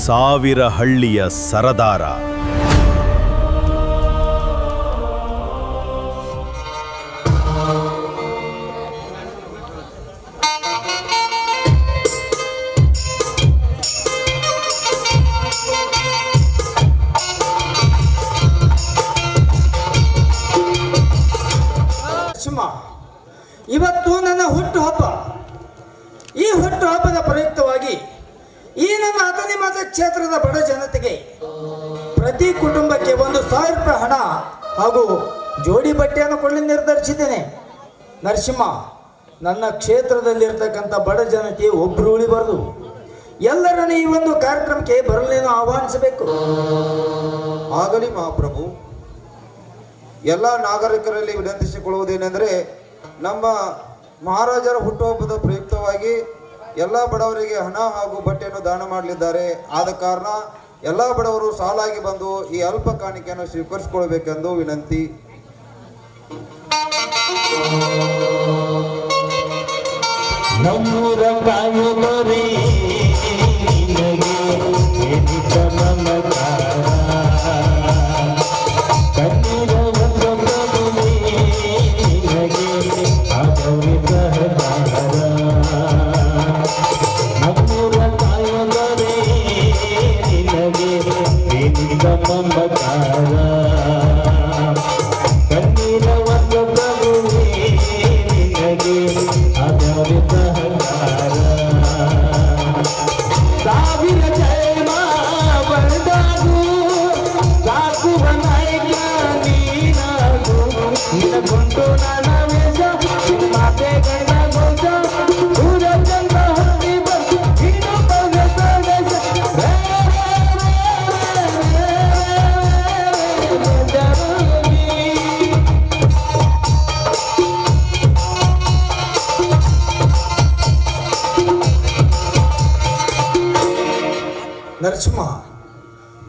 ಸಾವಿರ ಹಳ್ಳಿಯ ಸರದಾರ. ಇವತ್ತು ನನ್ನ ಹುಟ್ಟುಹಬ್ಬ. ಈ ಹುಟ್ಟುಹಬ್ಬದ ಪ್ರಯುಕ್ತವಾಗಿ ಈ ನನ್ನ ಅಥಣಿ ಮತಕ್ಷೇತ್ರದ ಬಡ ಜನತೆಗೆ ಪ್ರತಿ ಕುಟುಂಬಕ್ಕೆ 1,000 ರೂಪಾಯಿ ಹಣ ಹಾಗೂ ಜೋಡಿ ಬಟ್ಟೆಯನ್ನು ಕೊಡಲು ನಿರ್ಧರಿಸಿದ್ದೇನೆ. ನರಸಿಂಹ, ನನ್ನ ಕ್ಷೇತ್ರದಲ್ಲಿರ್ತಕ್ಕಂಥ ಬಡ ಜನತೆ ಒಬ್ಬರು ಉಳಿಬಾರದು. ಎಲ್ಲರನ್ನು ಈ ಒಂದು ಕಾರ್ಯಕ್ರಮಕ್ಕೆ ಬರಲೇನು ಆಹ್ವಾನಿಸಬೇಕು. ಆಗಲಿ ಮಹಾಪ್ರಭು. ಎಲ್ಲ ನಾಗರಿಕರಲ್ಲಿ ವಿನಂತಿಸಿಕೊಳ್ಳುವುದೇನೆಂದರೆ, ನಮ್ಮ ಮಹಾರಾಜರ ಹುಟ್ಟುಹಬ್ಬದ ಪ್ರಯುಕ್ತವಾಗಿ ಎಲ್ಲ ಬಡವರಿಗೆ ಹಣ ಹಾಗೂ ಬಟ್ಟೆಯನ್ನು ದಾನ ಮಾಡಲಿದ್ದಾರೆ. ಆದ ಕಾರಣ ಎಲ್ಲ ಬಡವರು ಸಾಲಾಗಿ ಬಂದು ಈ ಅಲ್ಪ ಕಾಣಿಕೆಯನ್ನು ಸ್ವೀಕರಿಸಿಕೊಳ್ಳಬೇಕೆಂದು ವಿನಂತಿ. ನರಸಿಂಹ,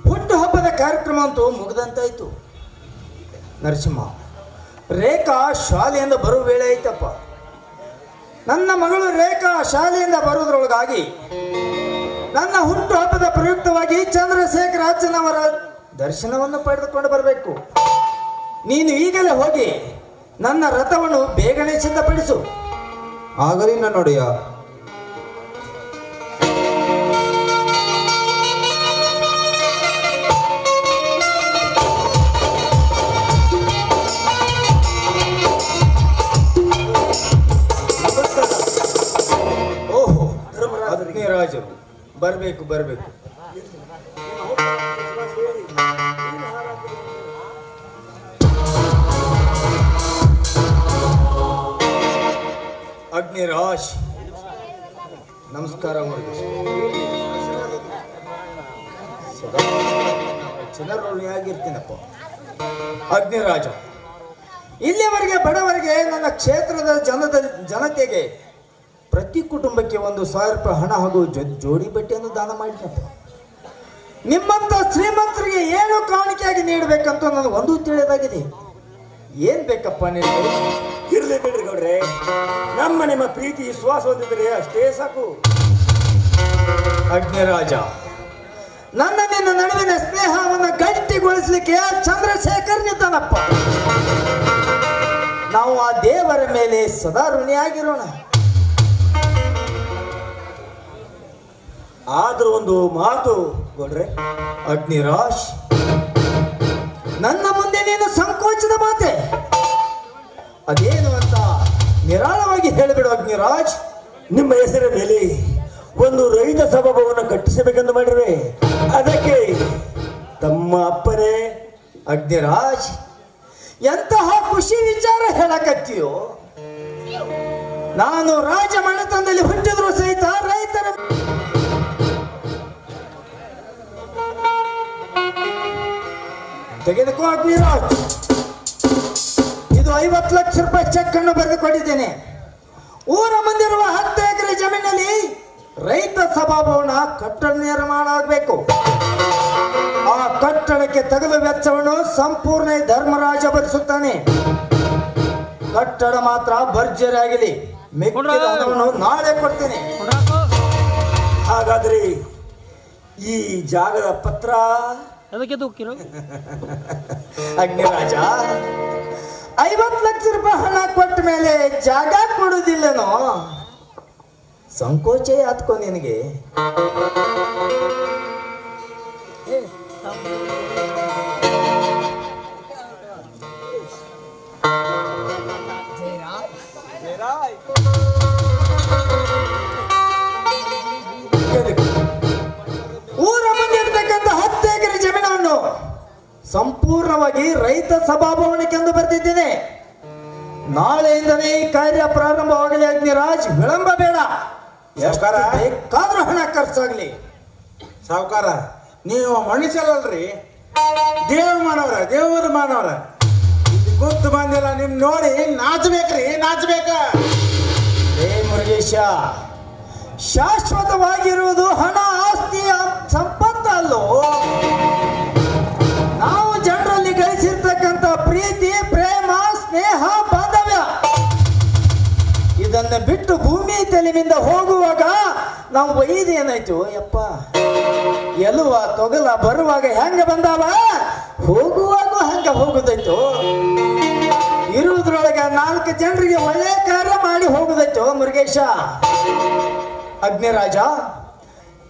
ಹುಟ್ಟುಹಬ್ಬದ ಕಾರ್ಯಕ್ರಮ ಅಂತೂ ಮುಗಿದಂತಾಯ್ತು. ನರಸಿಂಹ, ರೇಖಾ ಶಾಲೆಯಿಂದ ಬರುವ ವೇಳೆ ಐತಪ್ಪ. ನನ್ನ ಮಗಳು ರೇಖಾ ಶಾಲೆಯಿಂದ ಬರೋದ್ರೊಳಗಾಗಿ ನನ್ನ ಹುಟ್ಟುಹಬ್ಬದ ಪ್ರಯುಕ್ತವಾಗಿ ಚಂದ್ರಶೇಖರ ಅಜ್ಜನವರ ದರ್ಶನವನ್ನು ಪಡೆದುಕೊಂಡು ಬರಬೇಕು. ನೀನು ಈಗಲೇ ಹೋಗಿ ನನ್ನ ರಥವನ್ನು ಬೇಗನೆ ಸಿದ್ಧಪಡಿಸು. ಆಗಲಿ ನನ್ನೊಡೆಯ. ರಾಜರು ಬರಬೇಕು. ಅಗ್ನಿರಾಜ್, ನಮಸ್ಕಾರ. ಚಿನ್ನರೊಳಿಯಾಗಿರ್ತೀನಪ್ಪ. ಅಗ್ನಿರಾಜ, ಇಲ್ಲಿಯವರೆಗೆ ಬಡವರಿಗೆ ನನ್ನ ಕ್ಷೇತ್ರದ ಜನತೆಗೆ ಪ್ರತಿ ಕುಟುಂಬಕ್ಕೆ 1,000 ರೂಪಾಯಿ ಹಣ ಹಾಗೂ ಜೋಡಿ ಬಟ್ಟೆಯನ್ನು ದಾನ ಮಾಡಿದಪ್ಪ. ನಿಮ್ಮಂತ ಶ್ರೀಮಂತರಿಗೆ ಏನು ಕಾಣಿಕೆಯಾಗಿ ನೀಡಬೇಕಂತ ನನಗೆ ಒಂದು ತಿಳಿದಾಗಿದೆ. ಏನ್ ಬೇಕಪ್ಪ ನಿನಗೆ? ಇರ್ಲಿ ಬಿಡ್ರಿ ಗೌಡ್ರೆ, ನಿಮ್ಮ ಪ್ರೀತಿ ವಿಶ್ವಾಸ ಹೊಂದಿದ್ರೆ ಅಷ್ಟೇ ಸಾಕು. ಅಗ್ನಿರಾಜ, ನಿನ್ನ ನಡುವಿನ ಸ್ನೇಹವನ್ನು ಗಟ್ಟಿಗೊಳಿಸಲಿಕ್ಕೆ ಚಂದ್ರಶೇಖರ್ ನಿದ್ದಾನಪ್ಪ. ನಾವು ಆ ದೇವರ ಮೇಲೆ ಸದಾ ಋಣಿಯಾಗಿರೋಣ. ಆದ್ರೂ ಒಂದು ಮಾತು ಗೌಡ್ರೆ. ಅಗ್ನಿರಾಜ್, ನನ್ನ ಮುಂದೆ ನೀನು ಸಂಕೋಚದ ಮಾತೆ ಅದೇನು ಅಂತ ನಿರಾಳವಾಗಿ ಹೇಳಿಬಿಡು. ಅಗ್ನಿರಾಜ್, ನಿಮ್ಮ ಹೆಸರ ಮೇಲೆ ಒಂದು ರೈತ ಸಭಾಭವನ ಕಟ್ಟಿಸಬೇಕೆಂದು ಮಾಡಿರುವೆ. ಅದಕ್ಕೆ ತಮ್ಮ ಅಪ್ಪನೇ. ಅಗ್ನಿರಾಜ್, ಎಂತಹ ಖುಷಿ ವಿಚಾರ ಹೇಳಕತ್ತೀಯೋ. ನಾನು ರಾಜಮನೆತನದಲ್ಲಿ ಹುಟ್ಟಿದ್ರು ಸಹಿತ ರೈತರ ತೆಗೆದುಕೋ. ಅಗ್ನಿರಾಜ್, ಇದು 50 ಲಕ್ಷ ರೂಪಾಯಿ ಚೆಕ್ ಅನ್ನು ಬರೆದುಕೊಂಡಿದ್ದೇನೆ. ಊರ ಮುಂದಿರುವ 10 ಎಕರೆ ಜಮೀನಲ್ಲಿ ರೈತ ಸಭಾಭವನ ಕಟ್ಟಡ ನಿರ್ಮಾಣ ಆಗಬೇಕು. ಆ ಕಟ್ಟಡಕ್ಕೆ ತಗಲು ವೆಚ್ಚವನ್ನು ಸಂಪೂರ್ಣ ಧರ್ಮರಾಜ ಭರಿಸುತ್ತಾನೆ. ಕಟ್ಟಡ ಮಾತ್ರ ಭರ್ಜರಿ ಆಗಲಿ, ಮಿಕ್ಕಿದ ಹಣವನ್ನು ನಾಳೆ ಕೊಡ್ತೇನೆ. ಹಾಗಾದ್ರೆ ಈ ಜಾಗದ ಪತ್ರ ಅದಕ್ಕೆ ದುಃಖಿರೋ ಅಗ್ನಿರಾಜ 50 ಲಕ್ಷ ರೂಪಾಯಿ ಹಣ ಕೊಟ್ಟ ಮೇಲೆ ಜಾಗ ಕೊಡುದಿಲ್ಲನೋ ಸಂಕೋಚ ಆತ್ಕೊ ನಿನಗೆ. ಊರ ಮುಂದೆ ಇರ್ತಕ್ಕಂಥ 10 ಎಕರೆ ಜಮೀನನ್ನು ಸಂಪೂರ್ಣವಾಗಿ ರೈತ ಸಭಾಭವನಕ್ಕೆಂದು ಬರೆದಿದ್ದೇನೆ. ನಾಳೆಯಿಂದಲೇ ಈ ಕಾರ್ಯ ಪ್ರಾರಂಭವಾಗಲಿ ಅಗ್ನಿರಾಜ್, ವಿಳಂಬ ಬೇಡ. ಸಾವ್ಕಾರ. ಬೇಕಾದ್ರೂ ಹಣ ಖರ್ಚಾಗ್ಲಿ. ಸಾವುಕಾರ, ನೀವು ಮನುಷ್ಯರಲ್ರಿ, ದೇವ್ರ ಮಾನವರ ಗೊತ್ತು ಬಂದಿಲ್ಲ. ನಿಮ್ ನೋಡಿ ನಾಚಬೇಕ್ರಿ, ನಾಚಬೇಕ. ಏ ಮುರುಗೇಶ, ಶಾಶ್ವತವಾಗಿರುವುದು ಹಣ, ಆಸ್ತಿ, ಸಂಪತ್ತು ಅಲ್ಲೋ. ನಾವು ಜನರಲ್ಲಿ ಗಳಿಸಿರ್ತಕ್ಕಂಥ ಪ್ರೀತಿ, ಪ್ರೇಮ, ಸ್ನೇಹ, ಬಾಂಧವ್ಯ ಇದನ್ನು ಬಿಟ್ಟು ಭೂಮಿ ತಲೆಯಿಂದ ಹೋಗುವಾಗ ನಾವು ಒಯ್ದು ಏನಾಯ್ತು ಯಪ್ಪ, ಎಲುವ ತೊಗಲ ಬರುವಾಗ ಹೆಂಗ ಬಂದಾವ, ಹೋಗುವಾಗ ಹಂಗ ಹೋಗುದಾಯ್ತು. ಇರುವುದ್ರೊಳಗೆ 4 ಜನರಿಗೆ ಒಳ್ಳೆ ಕಾರ್ಯ ಮಾಡಿ ಹೋಗುದಾಯ್ತು ಮುರುಗೇಶ. ಅಗ್ನಿರಾಜ,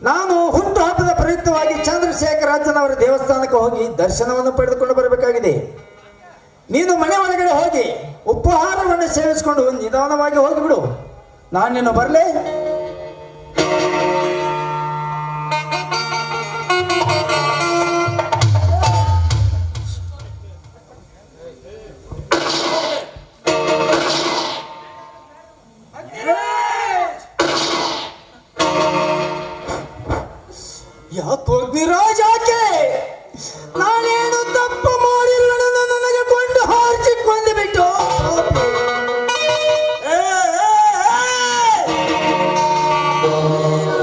ನಾನು ಹುಟ್ಟು ಹಬ್ಬದ ಪ್ರಯುಕ್ತವಾಗಿ ಚಂದ್ರಶೇಖರಾಜನವರ ದೇವಸ್ಥಾನಕ್ಕೆ ಹೋಗಿ ದರ್ಶನವನ್ನು ಪಡೆದುಕೊಂಡು ಬರಬೇಕಾಗಿದೆ. ನೀನು ಮನೆ ಒಳಗಡೆ ಹೋಗಿ ಉಪಹಾರವನ್ನು ಸೇವಿಸಿಕೊಂಡು ನಿಧಾನವಾಗಿ ಹೋಗಿಬಿಡು. ನಾನೇನು ಬರಲೇ? ಯಾಕೋ ಅಗ್ನಿರಾಜ್, ಯಾಕೆ? ನಾನೇನು ತಪ್ಪು ಮಾಡಿಲ್ಲ, ನನಗೆ ಕೊಂಡು ಹಾರಿಸಿಕೊಂಡು ಬಿಟ್ಟು.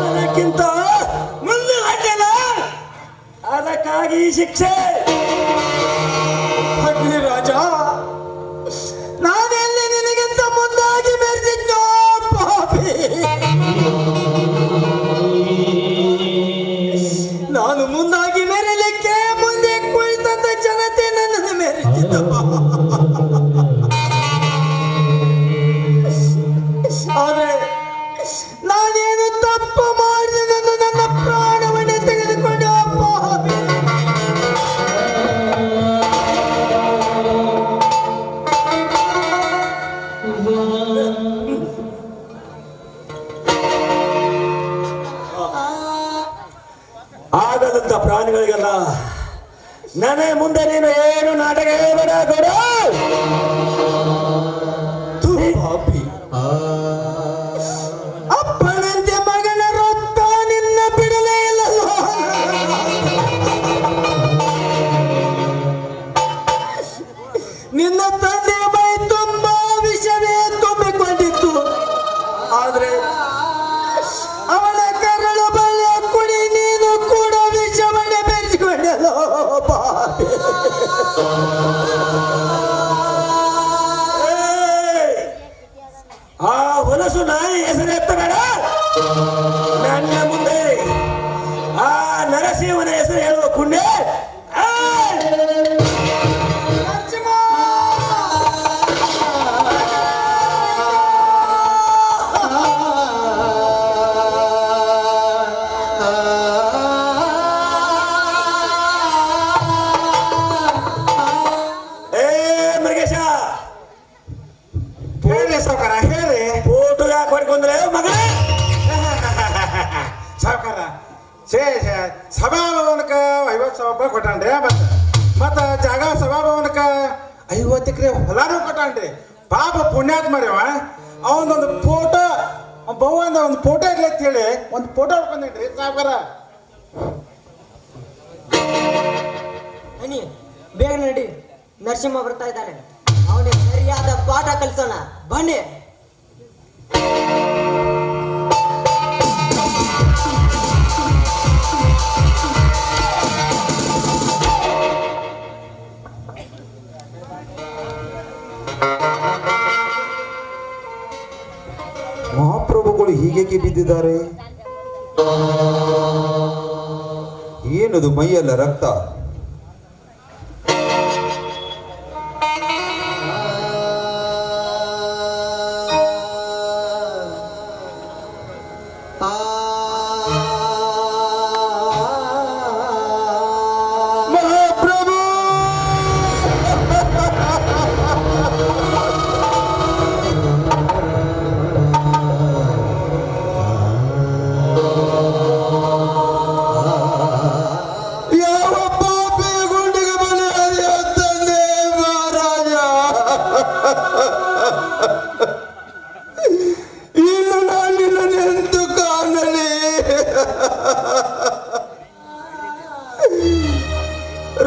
ಅದಕ್ಕಿಂತ ಮುಂದೆ ಹಾಕಲ್ಲ, ಅದಕ್ಕಾಗಿ ಶಿಕ್ಷೆ. ಅಗ್ನಿರಾಜ, ನಾನೆಲ್ಲಿ ನಿನಗಿಂತ ಮುಂದಾಗಿ ಮೆರೆದಿದ್ದೋ ಪಾಪಿ. ನಾನು ಮುಂದಾಗಿ ಮೆರೆಯಲಿಕ್ಕೆ ಮುಂದೆ ಕುಳಿತಂತ ಜನತೆ ನನ್ನನ್ನು ಮೆರೆದಿದ್ದಪ್ಪ. ಆದ್ರೆ ನಾನೇನು ತಪ್ಪು ಮಾಡಿದೆ, ನನ್ನ ಪ್ರಾಣವನ್ನೇ ತೆಗೆದುಕೊಂಡು ಪಾಪಿ. ಆಗದಂತ ಪ್ರಾಣಿಗಳಿಗೆಲ್ಲ ನನ್ನ ಮುಂದೆ ನೀನು ಏನು ನಾಟಕ ಹೇಳ್ಬೇಡ ಗೌಡ. ಪಾಪಿ, ಅಪ್ಪನಂತೆ ಮಗನ ರಕ್ತ ನಿನ್ನ ಬಿಡಲೇ ಇಲ್ಲಲ್ಲೋ. ನಿನ್ನ ತಂದೆ ಮೈ ತುಂಬಾ ವಿಷವೇ ತುಂಬಿಕೊಂಡಿತ್ತು. ಆದ್ರೆ ಅವನ ಕರಳು ಬಲ್ಲೆ ಕುಡಿ ನೀನು ಕೂಡ ವಿಷವನ್ನೇ ಬೆರೆಸಿಕೊಂಡಲ್ಲೋ ಪಾಪಿ. ಆ ಹೊಲಸು ನಾಯಿ ಹೆಸರು ಎತ್ತಬೇಡ. ನನ್ನ ಮುಂದೆ ಆ ನರಸಿಂಹನ ಹೆಸರು ಹೇಳುವ ಪುಣ್ಯ. ಮೃಗೇಶ, ಹೇಳ್ರಿ ಸಾವುಕಾರ, ಹೇಳ್ರಿ. ಫೋಟೋ ಯಾಕೆ ಹೊಡ್ಕೊಂಡ್ರೆ ಮಗ? ಸಾವುಕಾರ, ಸಭಾಭವನಕ್ಕೆ 50,000 ರೂಪಾಯಿ ಕೊಟ್ಟಾನ್ರಿ. ಮತ್ತ ಜಾಗ ಸಭಾಭವನಕ್ಕೆ 50 ಎಕರೆ ಹೊಲಾನು ಕೊಟ್ಟಾನ್ರಿ. ಪಾಪ ಪುಣ್ಯಾತ್ಮ ರೀ ಅವ. ಅವನೊಂದು ಫೋಟೋ, ಬವ್ವಂದ ಒಂದು ಫೋಟೋ ಇರ್ಲಿ ಅಂತ ಹೇಳಿ ಒಂದು ಫೋಟೋ ಹೊಡ್ಕೊಂಡೇನ್ರಿ ಸಾವುಕಾರ. ಅನಿ, ಬೇಗ ನಡಿ, ನರಸಿಂಹ ಬರ್ತಾ ಇದ್ದಾನೆ. ಅವನಿಗೆ ಸರಿಯಾದ ಪಾಠ ಕಲಿಸೋಣ ಬನ್ನಿ. ಮಹಾಪ್ರಭುಗಳು ಹೀಗೇಕೆ ಬಿದ್ದಿದ್ದಾರೆ? ಏನಿದು ಮೈಯೆಲ್ಲ ರಕ್ತ?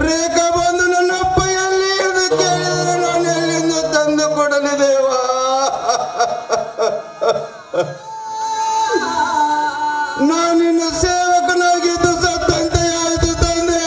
ರೇಖಾ ಬಂದು ನನ್ನ ಅಪ್ಪ ಎಲ್ಲಿ ಎಂದು ಕೇಳಿದರೆ ನಾನು ಎಲ್ಲಿಂದ ತಂದು ಕೊಡಲಿ ದೇವಾ? ನಾನಿನ್ನ ಸೇವಕನಾಗಿದ್ದು ಸತ್ತಂತೆ ಆಯಿತು ತಂದೆ.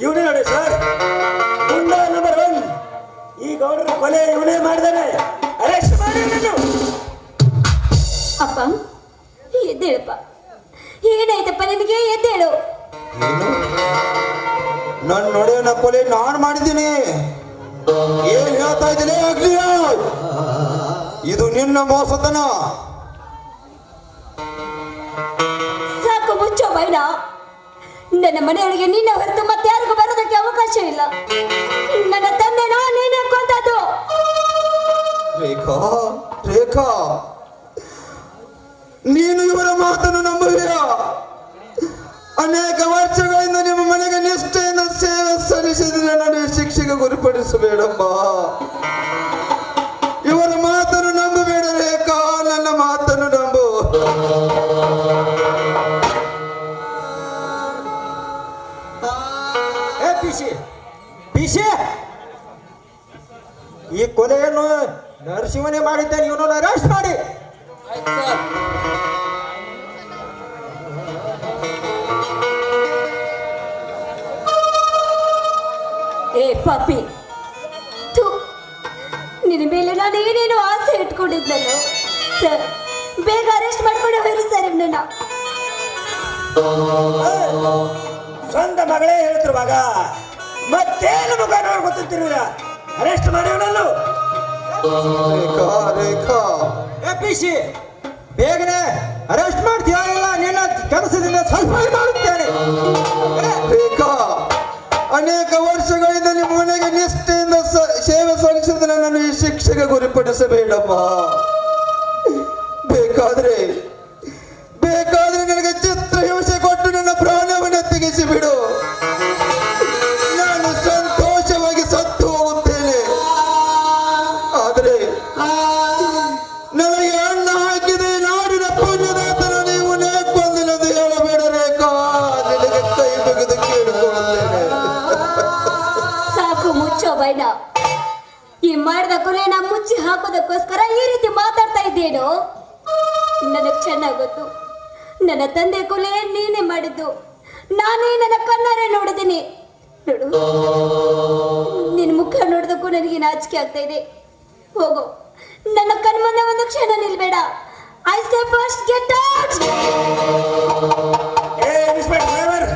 ಇವನೇ ನೋಡಿ ಸರ್, ಗುಂಡ ನಂಬರ್ 1. ಈ ಗೌಡರ ಕೊಲೆ ಇವನೇ ಮಾಡಿದಾನೆ. ಅರೆಸ್ಟ್ ಮಾಡಿ ನೀನು. ಅಪ್ಪ ಎದ್ದೇಳಪ್ಪ, ಏನಾಯ್ತಪ್ಪ ನಿನಗೆ? ಎದ್ದೇಳು. ಏನು? ನನ್ನ ನೊಡೆಯನ್ನ ಕೊಲೆ ನಾನು ಮಾಡಿದ್ದೀನಿ? ಏನ್ ಹೇಳ್ತಾ ಇದ್ದೀನಿ ಅಗ್ನಿಯ? ಇದು ನಿನ್ನ ಮೋಸತನ. ಸಾಕು ಮುಚ್ಚೋ ಬೈನ. ನನ್ನ ಮನೆಯೊಳಗೆ ನಿನ್ನ ಹೊರತು ಮತ್ತೆ ಯಾರಿಗೂ ಬರೋದಕ್ಕೆ ಅವಕಾಶ ಇಲ್ಲ. ನನ್ನ ತಂದೆನೋ ನೀನೇ ಕೊಂದದ್ದು. ರೇಖಾ, ರೇಖಾ, ನೀನು ಇವರ ಮಾತನ್ನು ನಂಬುವಿರಾ? ಅನೇಕ ವರ್ಷಗಳಿಂದ ನಿಮ್ಮ ಮನೆಗೆ ನಿಷ್ಠೆಯಿಂದ ಸೇವೆ ಸಲ್ಲಿಸಿದ್ರೆ ನನಗೆ ಶಿಕ್ಷೆಗೆ ಗುರಿಪಡಿಸಬೇಡಮ್ಮ. ಇವರ ಮಾತನ್ನು ನಂಬಬೇಡ ರೇಖಾ, ನನ್ನ ಮಾತನ್ನು ನಂಬು. ಈ ಕೊಲೆಯನ್ನು ನರಸಿಂಹನೇ ಮಾಡಿದ್ದಾನೆ. ಇವನನ್ನು ಅರೆಸ್ಟ್ ಮಾಡಿ. ಏ ಪಾಪಿ, ಥು, ನಿನ್ನ ಮೇಲೆ ನಾನು ಏನೇನು ಆಸೆ ಇಟ್ಕೊಂಡಿದ್ದನು. ಸರ್, ಬೇಗ ಅರೆಸ್ಟ್ ಮಾಡ್ಕೊಂಡು ಹೋಗಿ ಸರ್ ನನ್ನ. ಸ್ವಂತ ಮಗಳೇ ಹೇಳ್ತಿರುವಾಗ ಮತ್ತೇನು ಮುಖ ನೋಡ್ಕೊತಿರ್ತೀರ? ಅರೆಸ್ಟ್ ಮಾಡಿ ಅವನನ್ನು. ರೇಖಾ, ರೇಖಾ, APC ಬೇಗನೆ ಅರೆಸ್ಟ್ ಮಾಡ್ತೀಯಾ? ಇಲ್ಲ ನಿನ್ನ ಕೆಲಸದಿಂದ ಸ್ವಲ್ಪ ಮಾಡುತ್ತೇನೆ. ರೇಖಾ, ಅನೇಕ ವರ್ಷಗಳಿಂದ ನಿಮ್ಮ ಮನೆಗೆ ನಿಷ್ಠೆಯಿಂದ ಸೇವೆ ಸಲ್ಲಿಸಿದ್ರೆ ನನ್ನನ್ನು ಈ ಶಿಕ್ಷೆಗೆ ಗುರಿಪಡಿಸಬೇಡಮ್ಮ. ಬೇಕಾದ್ರೆ ನನಗೆ ಚಿತ್ರ ಹಿಂಸೆ ಕೊಟ್ಟು ನನ್ನ ಪ್ರಾಣವನ್ನು ತೆಗೆಸಿ ಬಿಡು. ನಾನು ಸಂತೋಷವಾಗಿ ಸತ್ತು ಹೋಗುತ್ತೇನೆ. ಆದರೆ ನನಗೆ ಅನ್ನ ಹಾಕಿದೆ ನಾಡಿನ ಪುಣ್ಯದಾತನ ನೀವು ನೇಕೊಂದಿಲ್ಲದೆ ಹೇಳಬೇಡ ರೇಖಾ. ನಿನಗೆ ಕೈ ಮುಗಿದು ಕೇಳಿಕೊಳ್ಳುತ್ತೇನೆ. ಸಾಕು ಮುಚ್ಚೋ ಬೈನ. ಈ ಮಾಡಿದ ಕೊಲೆನ ಮುಚ್ಚಿ ಹಾಕೋದಕ್ಕೋಸ್ಕರ ಈ ರೀತಿ ಮಾತಾಡ್ತಾ ಇದ್ದೇನು? ನನಗೆ ಚೆನ್ನಾಗಿ ಗೊತ್ತು, ನನ್ನ ತಂದೆ ಕೊಲೆ ನೀನೇ ಮಾಡಿದ್ದು. ನಾನೇ ನನ್ನ ಕಣ್ಣಾರೆ ನೋಡಿದ್ದೀನಿ. ನೋಡು, ನಿನ್ನ ಮುಖ ನೋಡೋದಕ್ಕೂ ನನಗೆ ನಾಚಿಕೆ ಆಗ್ತಾ ಇದೆ. ಹೋಗು, ನನ್ನ ಕಣ್ಮುಂದೆ ಒಂದು ಕ್ಷಣ ನಿಲ್ಬೇಡ. I say first get out. ಏ ಇನ್ಸ್ಪೆಕ್ಟರ್ ಡ್ರೈವರ್,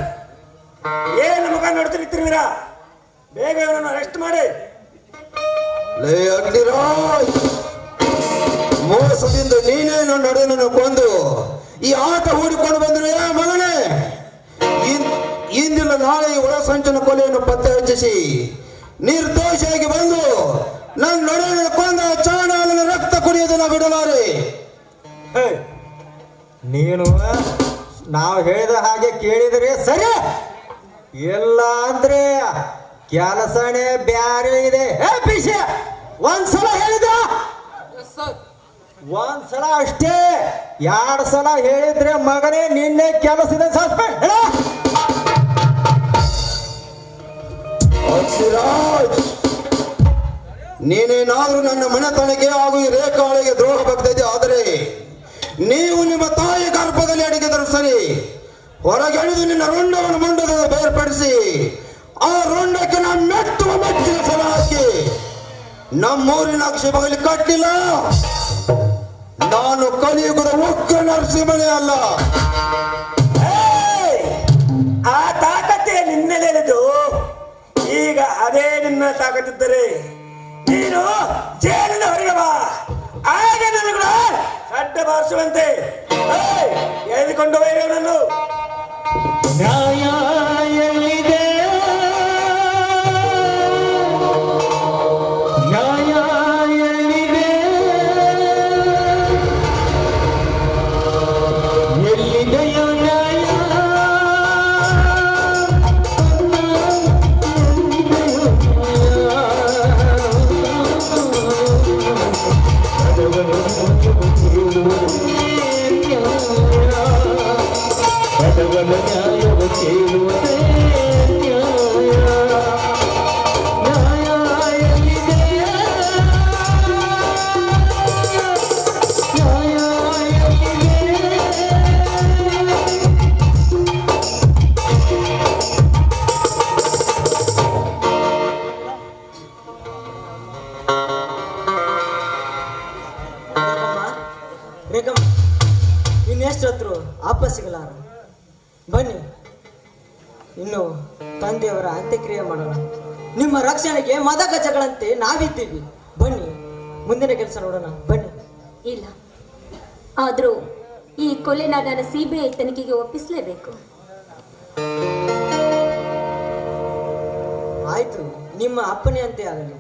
ಏನು ಮುಖ ನೋಡ್ತಿರ್ತೀರ? ಬೇಗ ಇವನನ್ನು ಅರೆಸ್ಟ್ ಮಾಡಿ. ಲೇ ಅಗ್ನಿರಾಜ್, ಮೋಸದಿಂದ ನೀನೇನು ನಡೆಯನ್ನು ಕೊಂದು ಈ ಆಟ ಹೂಡಿಕೊಂಡು ಬಂದ್ರು ಮಗನೇ. ಇಂದಿಲ್ಲ ನಾಳೆ ಈ ಒಳಸಂಚನ ಕೊಲೆಯನ್ನು ಪತ್ತೆ ಹಚ್ಚಿಸಿ ನಿರ್ದೋಷಿಯಾಗಿ ಬಂದು ನನ್ನ ನಡೆಯನ್ನು ಕೊಂದ ಚಾಣಾಲನ ರಕ್ತ ಕುಡಿಯೋದನ್ನ ಬಿಡಲಾರೆ. ನೀನು ನಾವು ಹೇಳಿದ ಹಾಗೆ ಕೇಳಿದರೆ ಸರಿ, ಇಲ್ಲ ಅಂದ್ರೆ ಕೆಲಸನೇ ಬ್ಯಾರೆ ಇದೆ. ಪಿಶೆ ಒಂದ್ಸಲ ಹೇಳಿದ, ಒಂದ್ಸಲ ಅಷ್ಟೇ, 2 ಸಲ ಹೇಳಿದ್ರೆ ಮಗನೇ ನಿನ್ನೆ ಕೆಲಸದ ಸಸ್ಪೆಂಡ್. ಸಿರಾಜ್, ನೀನೇನಾದ್ರೂ ನನ್ನ ಮನೆತನಕ್ಕೆ ಹಾಗೂ ಈ ರೇಖಾಳಿಗೆ ದ್ರೋಹ ಬಗ್ತಿದೆ. ಆದರೆ ನೀವು ನಿಮ್ಮ ತಾಯಿ ಗರ್ಭದಲ್ಲಿ ಅಡಗಿದರು ಸರಿ, ಹೊರಗೆಳೆದು ನಿನ್ನ ರುಂಡವನ್ನು ಮುಂಡದಿಂದ ಬೇರ್ಪಡಿಸಿ ಆ ರುಂಡಕ್ಕೆ ನಾನು ಮೆಟ್ಟುವ ಮೆಟ್ಟಿನ ಸಲ ಹಾಕಿ ನಮ್ಮೂರಿನ ಅಕ್ಷಬಗಲಿ ಕಟ್ಟಿಲ್ಲ. ನಾನು ಕಲಿಯುಗದ ಒಕ್ಕ ನರಸಿಂಹನೇ ಅಲ್ಲ. ಆ ತಾಕತ್ತೆ ನಿನ್ನೆಲೆದು ಈಗ ಅದೇ ನಿನ್ನ ತಾಕತ್ತಿದ್ದರೆ ನೀನು ಜೈಲಿನ ಹೊರಗೆ ಬಾ. ಆಗ ನನಗಳ ಸಡ್ಡ ಬಾರಿಸುವಂತೆ ಎಳೆದುಕೊಂಡು ಹೋಗಿರೋನನ್ನು. ನ್ಯಾಯ ಎಲ್ಲಿದೆ, ನ್ಯಾಯ ಎಲ್ಲಿದೆ, ಎಲ್ಲಿದೆಯೋ ನ್ಯಾಯ, ರೇಖಮ್ಮ, ಇನ್ನೆಷ್ಟು ಹತ್ರು ಆಪ ಸಿಗಲಾರ. ಬನ್ನಿ, ಇನ್ನು ತಂದೆಯವರ ಅಂತ್ಯಕ್ರಿಯೆ ಮಾಡೋಣ. ನಿಮ್ಮ ರಕ್ಷಣೆಗೆ ಮದ ಗಜಗಳಂತೆ ನಾವಿದ್ದೀವಿ. ಬನ್ನಿ, ಮುಂದಿನ ಕೆಲಸ ನೋಡೋಣ. ಬನ್ನಿ. ಇಲ್ಲ, ಆದರೂ ಈ ಕೊಲೆನ ನಾನು CBI ತನಿಖೆಗೆ ಒಪ್ಪಿಸಲೇಬೇಕು. ಆಯ್ತು, ನಿಮ್ಮ ಅಪ್ಪನೇ ಅಂತೆ ಆಗಲಿ.